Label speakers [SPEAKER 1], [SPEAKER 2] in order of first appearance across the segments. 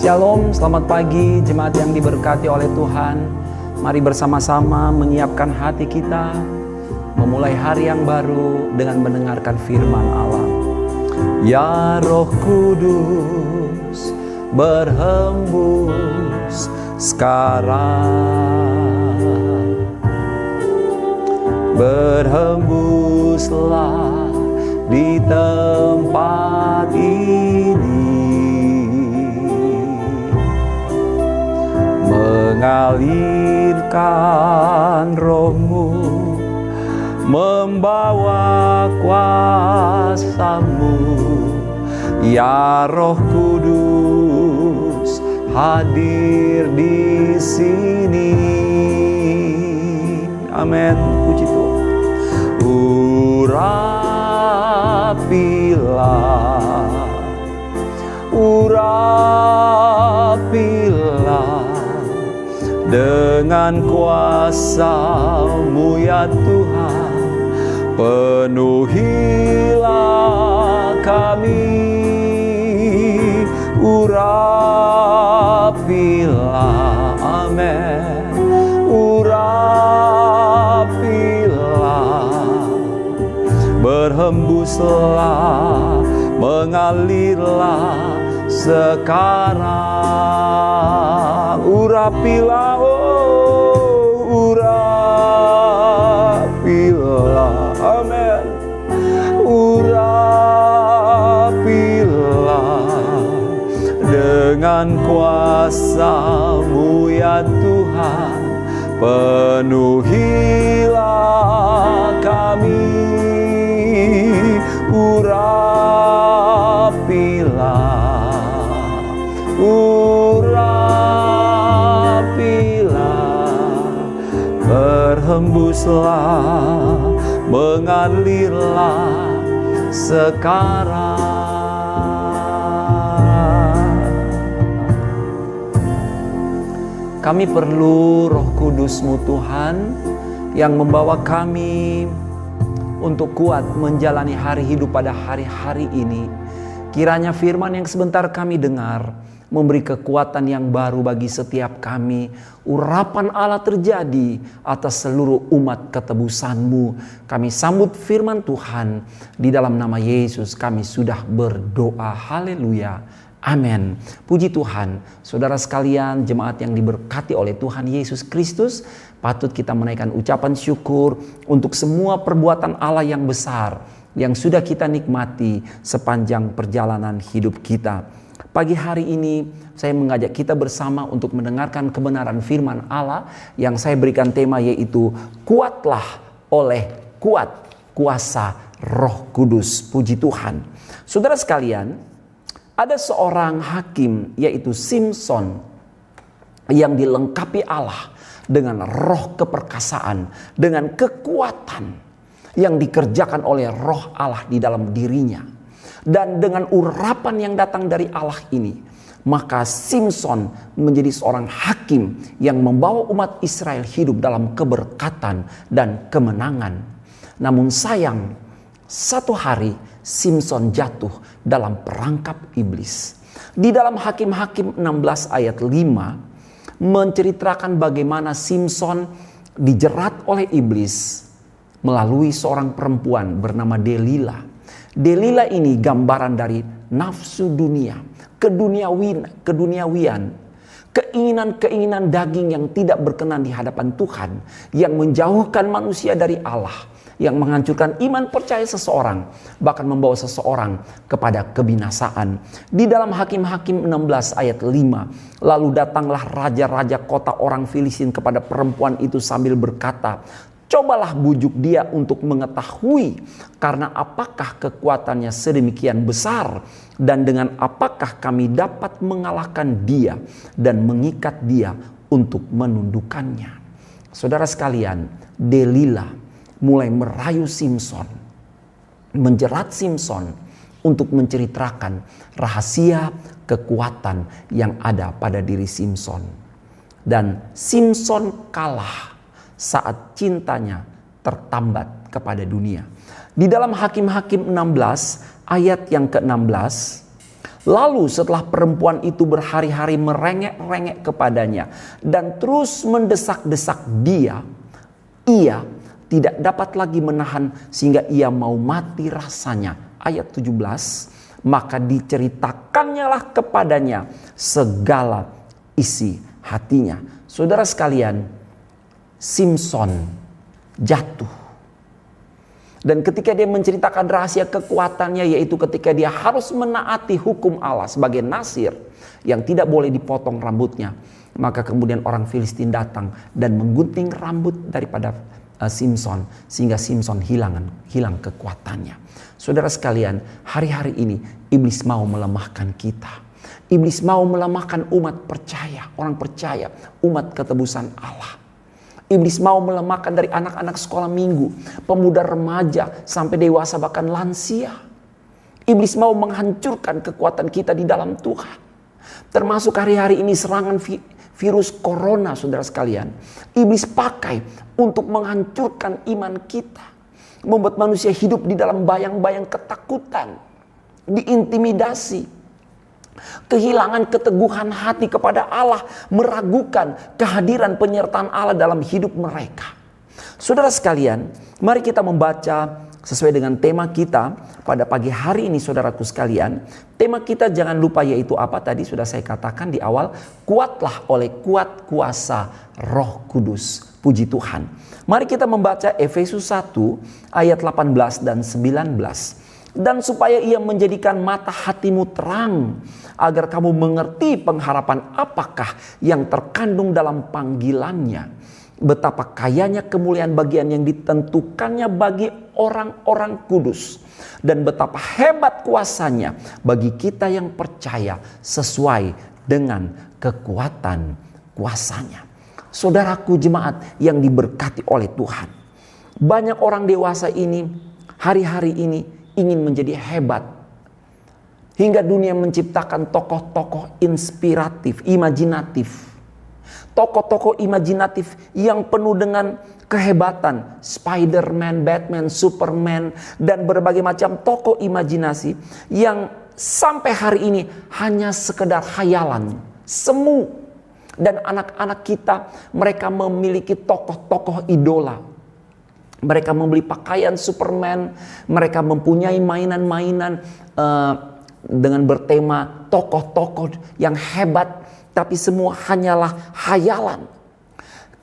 [SPEAKER 1] Shalom, selamat pagi jemaat yang diberkati oleh Tuhan. Mari bersama-sama menyiapkan hati kita, memulai hari yang baru dengan mendengarkan firman Allah. Ya Roh Kudus, berhembus sekarang. Berhembuslah di tempat ini, mengalirkan roh-Mu, membawa kuasa-Mu. Ya Roh Kudus, hadir di sini. Amin. Puji Tuhan. Urapilah dengan kuasa-Mu ya Tuhan. Penuhilah kami. Urapilah, amin. Urapilah, berhembuslah, mengalirlah sekarang. Urapilah, oh, urapilah, amin. Urapilah dengan kuasa-Mu ya Tuhan. Penuhilah kami. Urapilah, berhembuslah, mengalirlah sekarang. Kami perlu Roh Kudus-Mu Tuhan, yang membawa kami untuk kuat menjalani hari hidup pada hari-hari ini. Kiranya firman yang sebentar kami dengar memberi kekuatan yang baru bagi setiap kami. Urapan Allah terjadi atas seluruh umat ketebusan-Mu. Kami sambut firman Tuhan. Di dalam nama Yesus kami sudah berdoa. Haleluya. Amin. Puji Tuhan. Saudara sekalian, jemaat yang diberkati oleh Tuhan Yesus Kristus, patut kita menaikkan ucapan syukur untuk semua perbuatan Allah yang besar yang sudah kita nikmati sepanjang perjalanan hidup kita. Pagi hari ini saya mengajak kita bersama untuk mendengarkan kebenaran firman Allah yang saya berikan tema, yaitu kuatlah oleh kuat kuasa Roh Kudus. Puji Tuhan. Saudara sekalian, ada seorang hakim yaitu Simson yang dilengkapi Allah dengan roh keperkasaan, dengan kekuatan yang dikerjakan oleh roh Allah di dalam dirinya. Dan dengan urapan yang datang dari Allah ini, maka Simson menjadi seorang hakim yang membawa umat Israel hidup dalam keberkatan dan kemenangan. Namun sayang, satu hari Simson jatuh dalam perangkap iblis. Di dalam Hakim-Hakim 16 ayat 5 menceritakan bagaimana Simson dijerat oleh iblis melalui seorang perempuan bernama Delila. Delila ini gambaran dari nafsu dunia, keduniawian, keinginan-keinginan daging yang tidak berkenan di hadapan Tuhan, yang menjauhkan manusia dari Allah, yang menghancurkan iman percaya seseorang, bahkan membawa seseorang kepada kebinasaan. Di dalam Hakim-Hakim 16 ayat 5, lalu datanglah raja-raja kota orang Filistin kepada perempuan itu sambil berkata, cobalah bujuk dia untuk mengetahui karena apakah kekuatannya sedemikian besar, dan dengan apakah kami dapat mengalahkan dia dan mengikat dia untuk menundukkannya. Saudara sekalian, Delila mulai merayu Simson, menjerat Simson untuk menceritakan rahasia kekuatan yang ada pada diri Simson. Dan Simson kalah saat cintanya tertambat kepada dunia. Di dalam Hakim-Hakim 16 ayat yang ke-16, Lalu setelah perempuan itu berhari-hari merengek-rengek kepadanya dan terus mendesak-desak dia, ia tidak dapat lagi menahan sehingga ia mau mati rasanya. Ayat 17, maka diceritakannya lah kepadanya segala isi hatinya. Saudara sekalian, Simson jatuh. Dan ketika dia menceritakan rahasia kekuatannya, yaitu ketika dia harus menaati hukum Allah sebagai nasir yang tidak boleh dipotong rambutnya, maka kemudian orang Filistin datang dan menggunting rambut daripada Simson sehingga Simson hilang kekuatannya. Saudara sekalian, hari-hari ini iblis mau melemahkan kita. Iblis mau melemahkan umat percaya, orang percaya, umat ketebusan Allah. Iblis mau melemahkan dari anak-anak sekolah minggu, pemuda remaja, sampai dewasa bahkan lansia. Iblis mau menghancurkan kekuatan kita di dalam Tuhan. Termasuk hari-hari ini serangan virus corona, saudara sekalian. Iblis pakai untuk menghancurkan iman kita. Membuat manusia hidup di dalam bayang-bayang ketakutan, diintimidasi. Kehilangan keteguhan hati kepada Allah, meragukan kehadiran penyertaan Allah dalam hidup mereka. Saudara sekalian, mari kita membaca sesuai dengan tema kita pada pagi hari ini, saudaraku sekalian. Tema kita jangan lupa yaitu apa tadi sudah saya katakan di awal, kuatlah oleh kuat kuasa Roh Kudus. Puji Tuhan. Mari kita membaca Efesus 1 ayat 18 dan 19. Dan supaya ia menjadikan mata hatimu terang, agar kamu mengerti pengharapan apakah yang terkandung dalam panggilannya, betapa kayanya kemuliaan bagian yang ditentukannya bagi orang-orang kudus, dan betapa hebat kuasanya bagi kita yang percaya sesuai dengan kekuatan kuasanya. Saudaraku jemaat yang diberkati oleh Tuhan, banyak orang dewasa ini hari-hari ini ingin menjadi hebat. Hingga dunia menciptakan tokoh-tokoh inspiratif, imajinatif. Tokoh-tokoh imajinatif yang penuh dengan kehebatan. Spider-Man, Batman, Superman, dan berbagai macam tokoh imajinasi yang sampai hari ini hanya sekedar khayalan, semu. Dan anak-anak kita, mereka memiliki tokoh-tokoh idola. Mereka membeli pakaian Superman, mereka mempunyai mainan-mainan dengan bertema tokoh-tokoh yang hebat, tapi semua hanyalah khayalan.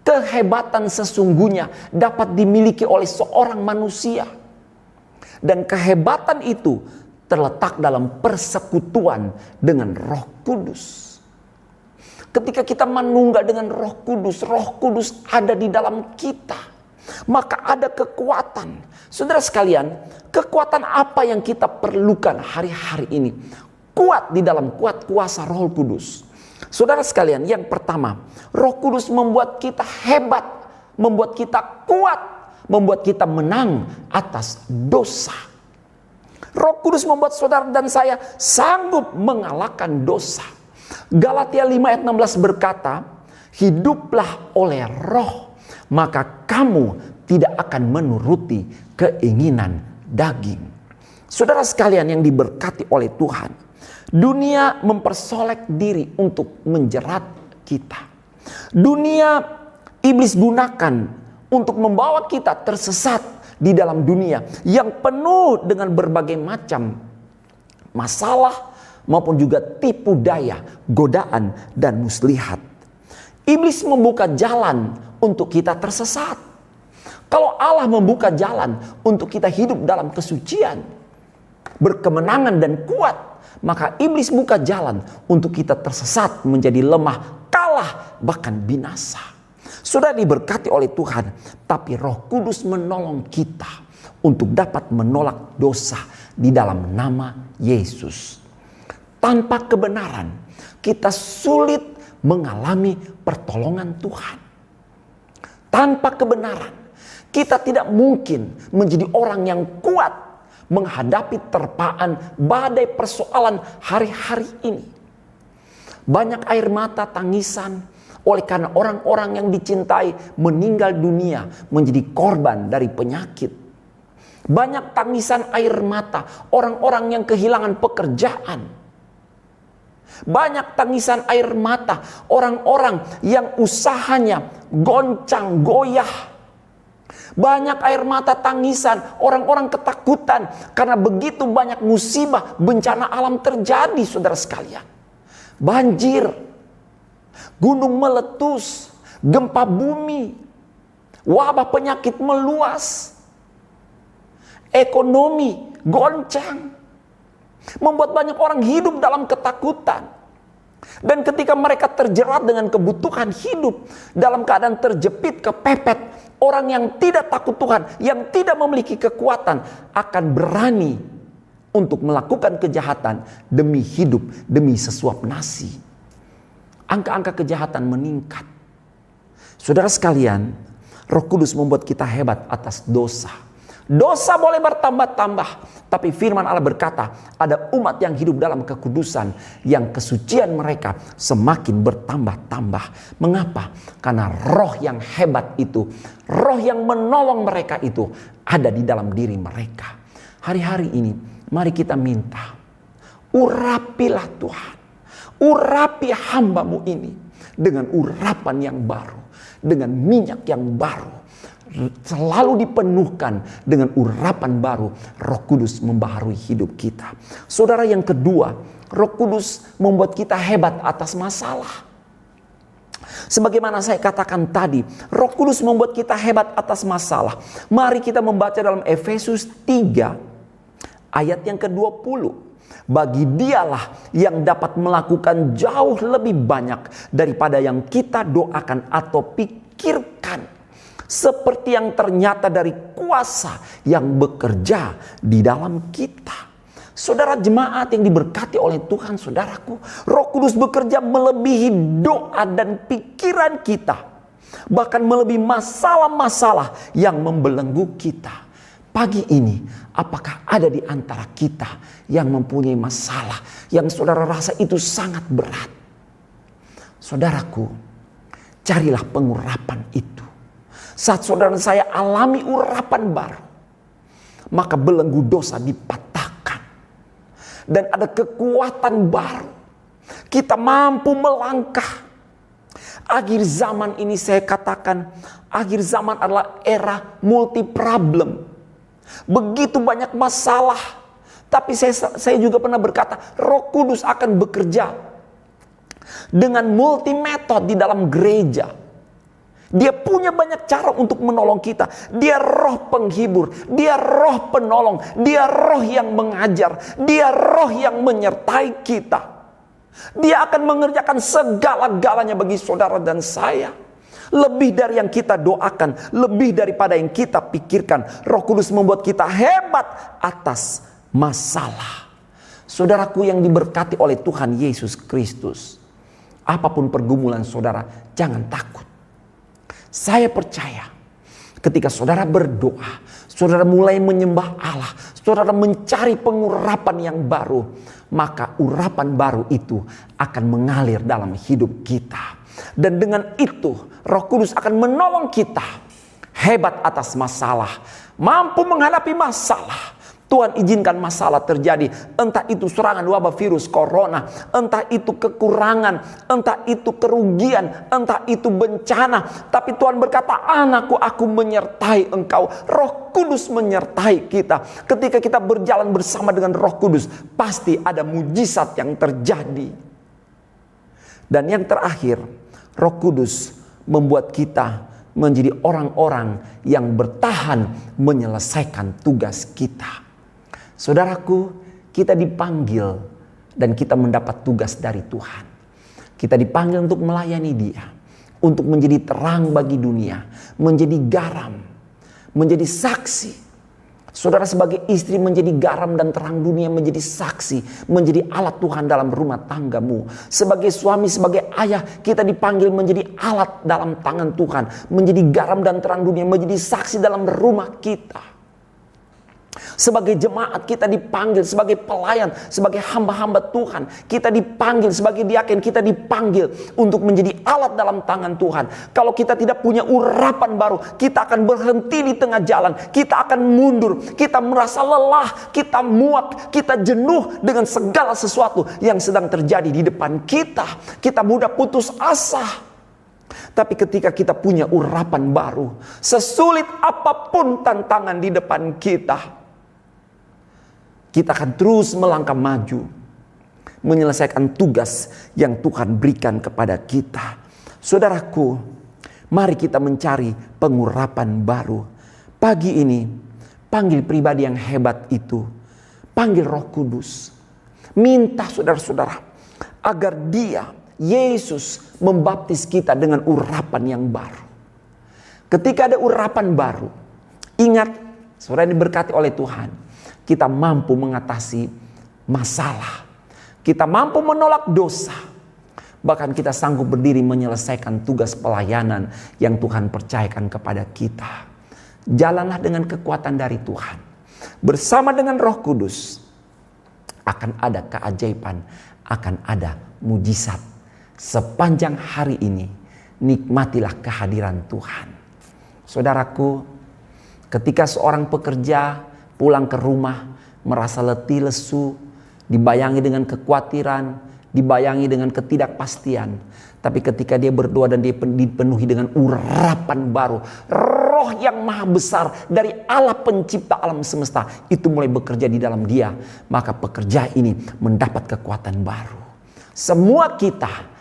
[SPEAKER 1] Kehebatan sesungguhnya dapat dimiliki oleh seorang manusia. Dan kehebatan itu terletak dalam persekutuan dengan Roh Kudus. Ketika kita menunggak dengan Roh Kudus ada di dalam kita. Maka ada kekuatan. Saudara sekalian, kekuatan apa yang kita perlukan hari-hari ini? Kuat di dalam kuat kuasa Roh Kudus. Saudara sekalian, yang pertama, Roh Kudus membuat kita hebat, membuat kita kuat, membuat kita menang atas dosa. Roh Kudus membuat saudara dan saya sanggup mengalahkan dosa. Galatia 5 ayat 16 berkata, hiduplah oleh Roh, maka kamu tidak akan menuruti keinginan daging. Saudara sekalian yang diberkati oleh Tuhan, dunia mempersolek diri untuk menjerat kita. Dunia iblis gunakan untuk membawa kita tersesat di dalam dunia yang penuh dengan berbagai macam masalah maupun juga tipu daya, godaan dan muslihat. Iblis membuka jalan untuk kita tersesat. Kalau Allah membuka jalan untuk kita hidup dalam kesucian, berkemenangan dan kuat, maka iblis buka jalan untuk kita tersesat, menjadi lemah, kalah, bahkan binasa. Sudah diberkati oleh Tuhan, tapi Roh Kudus menolong kita untuk dapat menolak dosa di dalam nama Yesus. Tanpa kebenaran, kita sulit mengalami pertolongan Tuhan. Tanpa kebenaran, kita tidak mungkin menjadi orang yang kuat menghadapi terpaan badai persoalan hari-hari ini. Banyak air mata tangisan oleh karena orang-orang yang dicintai meninggal dunia, menjadi korban dari penyakit. Banyak tangisan air mata orang-orang yang kehilangan pekerjaan. Banyak tangisan air mata orang-orang yang usahanya goncang goyah. Banyak air mata tangisan orang-orang ketakutan karena begitu banyak musibah, bencana alam terjadi, saudara sekalian. Banjir, gunung meletus, gempa bumi, wabah penyakit meluas, ekonomi goncang, membuat banyak orang hidup dalam ketakutan. Dan ketika mereka terjerat dengan kebutuhan hidup, dalam keadaan terjepit, kepepet, orang yang tidak takut Tuhan, yang tidak memiliki kekuatan, akan berani untuk melakukan kejahatan demi hidup, demi sesuap nasi. Angka-angka kejahatan meningkat. Saudara sekalian, Roh Kudus membuat kita hebat atas dosa. Dosa boleh bertambah-tambah, tapi firman Allah berkata, ada umat yang hidup dalam kekudusan, yang kesucian mereka semakin bertambah-tambah. Mengapa? Karena roh yang hebat itu, roh yang menolong mereka itu ada di dalam diri mereka. Hari-hari ini, mari kita minta, urapilah Tuhan, urapi hamba-Mu ini dengan urapan yang baru, dengan minyak yang baru. Selalu dipenuhkan dengan urapan baru. Roh Kudus membaharui hidup kita. Saudara, yang kedua, Roh Kudus membuat kita hebat atas masalah. Sebagaimana saya katakan tadi, Roh Kudus membuat kita hebat atas masalah. Mari kita membaca dalam Efesus 3 ayat yang ke-20. Bagi Dialah yang dapat melakukan jauh lebih banyak daripada yang kita doakan atau pikirkan, seperti yang ternyata dari kuasa yang bekerja di dalam kita. Saudara jemaat yang diberkati oleh Tuhan, saudaraku, Roh Kudus bekerja melebihi doa dan pikiran kita, bahkan melebihi masalah-masalah yang membelenggu kita. Pagi ini, apakah ada di antara kita yang mempunyai masalah yang saudara rasa itu sangat berat? Saudaraku, carilah pengurapan itu. Saat saudara saya alami urapan baru, maka belenggu dosa dipatahkan. Dan ada kekuatan baru. Kita mampu melangkah. Akhir zaman ini saya katakan, akhir zaman adalah era multi problem. Begitu banyak masalah. Tapi saya juga pernah berkata, Roh Kudus akan bekerja dengan multi metode di dalam gereja. Dia punya banyak cara untuk menolong kita. Dia roh penghibur, dia roh penolong, dia roh yang mengajar, dia roh yang menyertai kita. Dia akan mengerjakan segala-galanya bagi saudara dan saya. Lebih dari yang kita doakan, lebih daripada yang kita pikirkan. Roh Kudus membuat kita hebat atas masalah. Saudaraku yang diberkati oleh Tuhan Yesus Kristus, apapun pergumulan saudara, jangan takut. Saya percaya ketika saudara berdoa, saudara mulai menyembah Allah, saudara mencari pengurapan yang baru, maka urapan baru itu akan mengalir dalam hidup kita. Dan dengan itu Roh Kudus akan menolong kita hebat atas masalah, mampu menghadapi masalah. Tuhan izinkan masalah terjadi, entah itu serangan wabah virus corona, entah itu kekurangan, entah itu kerugian, entah itu bencana. Tapi Tuhan berkata, anakku, aku menyertai engkau. Roh Kudus menyertai kita. Ketika kita berjalan bersama dengan Roh Kudus, pasti ada mujizat yang terjadi. Dan yang terakhir, Roh Kudus membuat kita menjadi orang-orang yang bertahan menyelesaikan tugas kita. Saudaraku, kita dipanggil dan kita mendapat tugas dari Tuhan. Kita dipanggil untuk melayani Dia, untuk menjadi terang bagi dunia, menjadi garam, menjadi saksi. Saudara sebagai istri menjadi garam dan terang dunia, menjadi saksi, menjadi alat Tuhan dalam rumah tanggamu. Sebagai suami, sebagai ayah, kita dipanggil menjadi alat dalam tangan Tuhan, menjadi garam dan terang dunia, menjadi saksi dalam rumah kita. Sebagai jemaat kita dipanggil, sebagai pelayan, sebagai hamba-hamba Tuhan. Kita dipanggil sebagai diaken, kita dipanggil untuk menjadi alat dalam tangan Tuhan. Kalau kita tidak punya urapan baru, kita akan berhenti di tengah jalan. Kita akan mundur, kita merasa lelah, kita muak, kita jenuh dengan segala sesuatu yang sedang terjadi di depan kita. Kita mudah putus asa. Tapi ketika kita punya urapan baru, sesulit apapun tantangan di depan kita, kita akan terus melangkah maju, menyelesaikan tugas yang Tuhan berikan kepada kita. Saudaraku, mari kita mencari pengurapan baru. Pagi ini, panggil pribadi yang hebat itu. Panggil Roh Kudus. Minta saudara-saudara, agar Dia, Yesus, membaptis kita dengan urapan yang baru. Ketika ada urapan baru, ingat, saudara diberkati oleh Tuhan, kita mampu mengatasi masalah. Kita mampu menolak dosa. Bahkan kita sanggup berdiri menyelesaikan tugas pelayanan yang Tuhan percayakan kepada kita. Jalanlah dengan kekuatan dari Tuhan. Bersama dengan Roh Kudus akan ada keajaiban, akan ada mujizat. Sepanjang hari ini nikmatilah kehadiran Tuhan. Saudaraku, ketika seorang pekerja pulang ke rumah merasa letih lesu, dibayangi dengan kekhawatiran, dibayangi dengan ketidakpastian. Tapi ketika dia berdoa dan dia dipenuhi dengan urapan baru, Roh yang maha besar dari Allah pencipta alam semesta itu mulai bekerja di dalam dia, maka pekerja ini mendapat kekuatan baru. Semua kita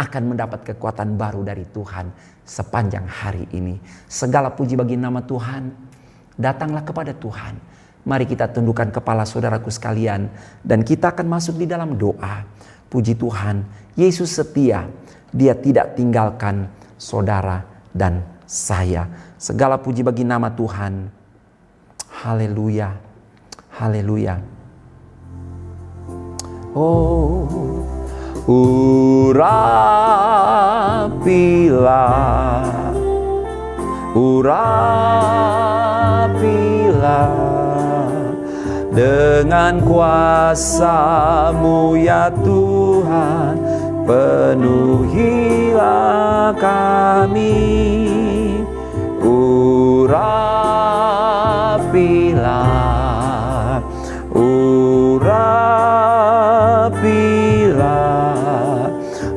[SPEAKER 1] akan mendapat kekuatan baru dari Tuhan sepanjang hari ini. Segala puji bagi nama Tuhan. Datanglah kepada Tuhan. Mari kita tundukkan kepala saudaraku sekalian, dan kita akan masuk di dalam doa. Puji Tuhan, Yesus setia. Dia tidak tinggalkan saudara dan saya. Segala puji bagi nama Tuhan. Haleluya. Haleluya. Oh, urapilah dengan kuasa-Mu ya Tuhan, penuhilah kami. Urapilah,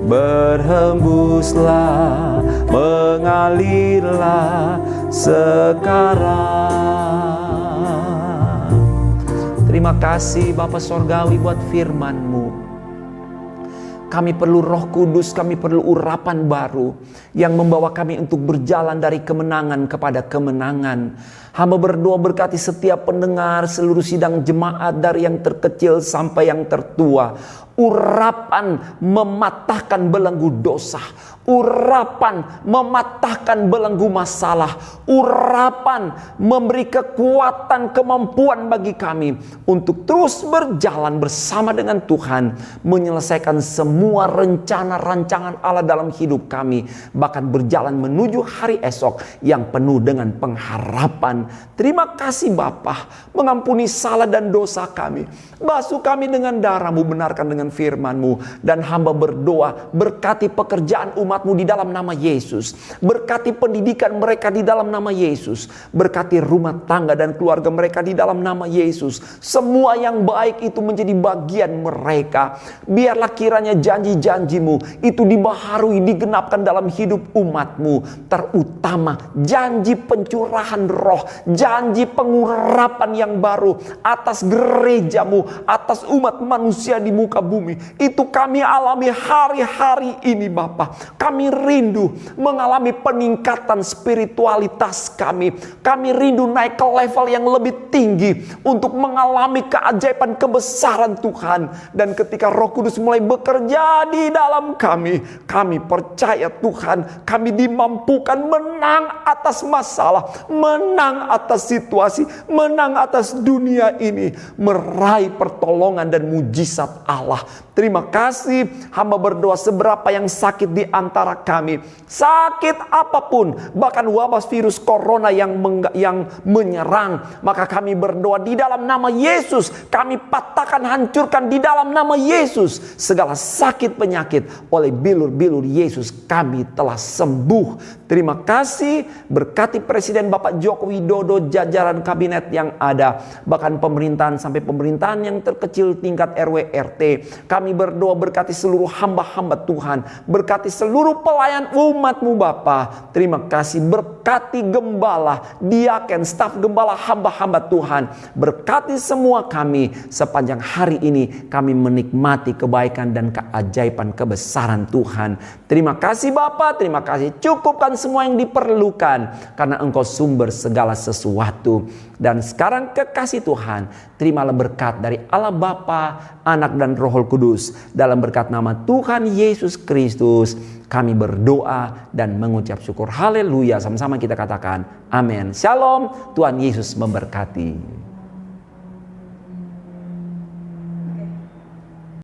[SPEAKER 1] berhembuslah, mengalirlah sekarang. Terima kasih Bapa Sorgawi buat firman-Mu. Kami perlu Roh Kudus, kami perlu urapan baru yang membawa kami untuk berjalan dari kemenangan kepada kemenangan. Hamba berdoa berkati setiap pendengar, seluruh sidang jemaat dari yang terkecil sampai yang tertua. Urapan mematahkan belenggu dosa. Urapan mematahkan belenggu masalah. Urapan memberi kekuatan, kemampuan bagi kami untuk terus berjalan bersama dengan Tuhan, menyelesaikan semua rencana rancangan Allah dalam hidup kami, bahkan berjalan menuju hari esok yang penuh dengan pengharapan. Terima kasih Bapa, mengampuni salah dan dosa kami, basuh kami dengan darah-Mu, benarkan dengan firman-Mu, dan hamba berdoa berkati pekerjaan umat-Mu di dalam nama Yesus, berkati pendidikan mereka di dalam nama Yesus, berkati rumah tangga dan keluarga mereka di dalam nama Yesus. Semua yang baik itu menjadi bagian mereka. Biarlah kiranya janji-janji-Mu itu dibaharui, digenapkan dalam hidup umat-Mu, terutama janji pencurahan roh, janji pengurapan yang baru atas gereja-Mu, atas umat manusia di muka bumi. Itu kami alami hari-hari ini Bapa. Kami rindu mengalami peningkatan spiritualitas kami. Kami rindu naik ke level yang lebih tinggi untuk mengalami keajaiban kebesaran Tuhan. Dan ketika Roh Kudus mulai bekerja di dalam kami, kami percaya Tuhan, kami dimampukan menang atas masalah, menang atas situasi, menang atas dunia ini, meraih pertolongan dan mujizat Allah. Allah. Terima kasih, hamba berdoa seberapa yang sakit di antara kami, sakit apapun, bahkan wabah virus corona yang menyerang, maka kami berdoa di dalam nama Yesus, kami patahkan, hancurkan di dalam nama Yesus segala sakit penyakit. Oleh bilur-bilur Yesus kami telah sembuh. Terima kasih, berkati Presiden Bapak Joko Widodo, jajaran kabinet yang ada, bahkan pemerintahan sampai pemerintahan yang terkecil tingkat RW RT. Kami berdoa berkati seluruh hamba-hamba Tuhan, berkati seluruh pelayan umat-Mu Bapa. Terima kasih, berkati gembala, diaken, staf gembala, hamba-hamba Tuhan. Berkati semua kami sepanjang hari ini, kami menikmati kebaikan dan keajaiban kebesaran Tuhan. Terima kasih Bapa, terima kasih, cukupkan semua yang diperlukan karena Engkau sumber segala sesuatu. Dan sekarang kekasih Tuhan, terimalah berkat dari Allah Bapa, Anak dan Roh Kudus. Dalam berkat nama Tuhan Yesus Kristus kami berdoa dan mengucap syukur. Haleluya. Sama-sama kita katakan amin. Shalom. Tuhan Yesus memberkati.